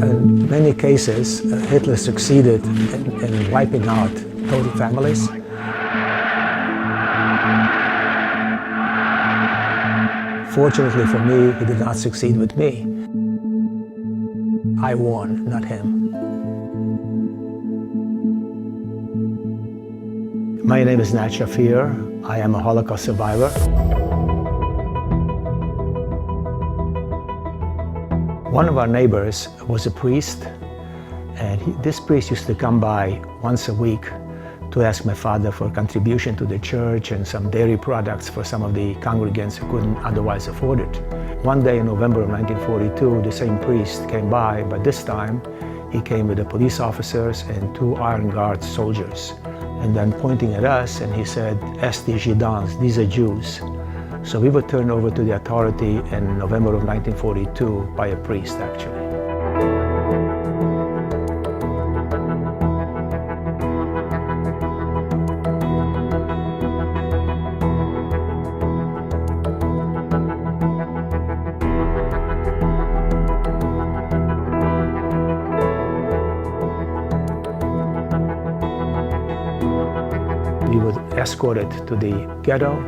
In many cases, Hitler succeeded in wiping out total families. Fortunately for me, he did not succeed with me. I won, not him. My name is Nat Shaffir. I am a Holocaust survivor. One of our neighbors was a priest, and this priest used to come by once a week to ask my father for a contribution to the church and some dairy products for some of the congregants who couldn't otherwise afford it. One day in November of 1942, the same priest came by, but this time he came with the police officers and 2 Iron Guard soldiers. And then pointing at us, and he said, "Esti Gidans, these are Jews." So we were turned over to the authority in November of 1942 by a priest, actually. We were escorted to the ghetto.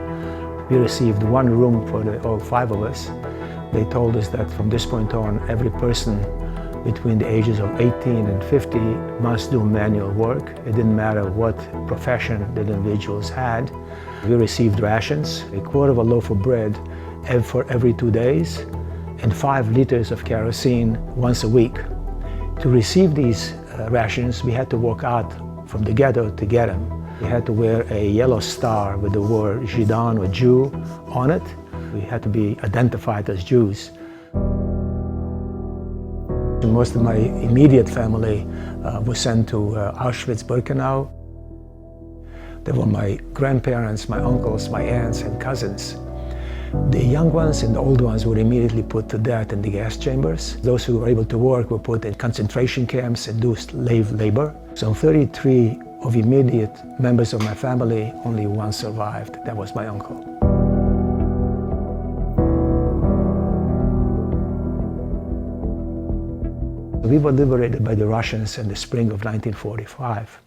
We received 1 room for all 5 of us. They told us that from this point on, every person between the ages of 18 and 50 must do manual work. It didn't matter what profession the individuals had. We received rations, a quarter of a loaf of bread for every 2 days, and 5 liters of kerosene once a week. To receive these rations, we had to walk out from the ghetto to get them. We had to wear a yellow star with the word Zhidan or Jew on it. We had to be identified as Jews. Most of my immediate family was sent to Auschwitz-Birkenau. They were my grandparents, my uncles, my aunts and cousins. The young ones and the old ones were immediately put to death in the gas chambers. Those who were able to work were put in concentration camps and do slave labor. So 33 of immediate members of my family, only 1 survived. That was my uncle. We were liberated by the Russians in the spring of 1945.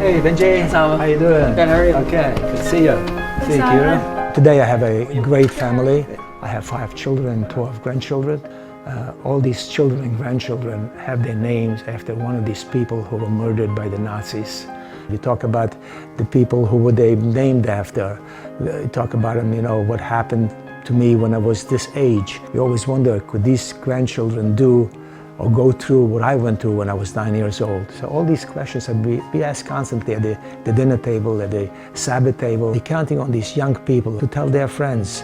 Hey, Benji. How you doing? Good, how are you? Okay, good to see you. See you, Kira. Today I have a great family. I have 5 children and 12 grandchildren. All these children and grandchildren have their names after one of these people who were murdered by the Nazis. We talk about the people who were they named after. We talk about them, you know, what happened to me when I was this age. We always wonder, could these grandchildren do or go through what I went through when I was 9 years old? So all these questions that we ask constantly at the dinner table, at the Sabbath table. We're counting on these young people to tell their friends,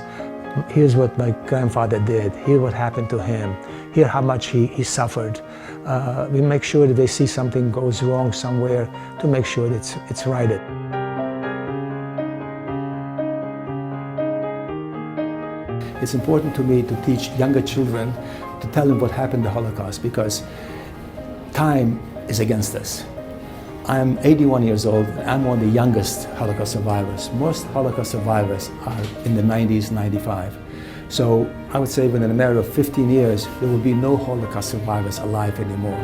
here's what my grandfather did, here what happened to him, here how much he suffered. We make sure that they see something goes wrong somewhere to make sure that it's righted. It's important to me to teach younger children, to tell them what happened in the Holocaust, because time is against us. I'm 81 years old, and I'm one of the youngest Holocaust survivors. Most Holocaust survivors are in the 90s, 95. So I would say within a matter of 15 years, there will be no Holocaust survivors alive anymore.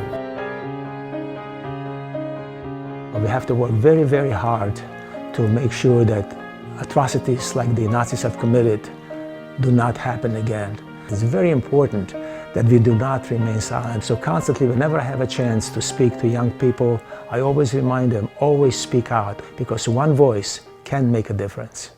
We have to work very, very hard to make sure that atrocities like the Nazis have committed do not happen again. It's very important that we do not remain silent. So constantly, whenever I have a chance to speak to young people, I always remind them, always speak out, because one voice can make a difference.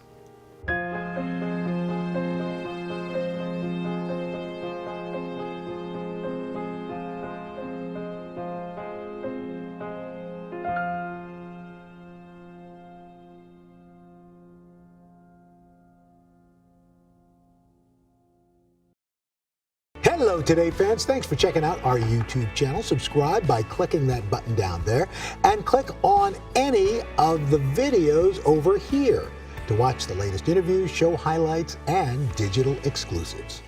Hello Today fans, thanks for checking out our YouTube channel. Subscribe by clicking that button down there and click on any of the videos over here to watch the latest interviews, show highlights, and digital exclusives.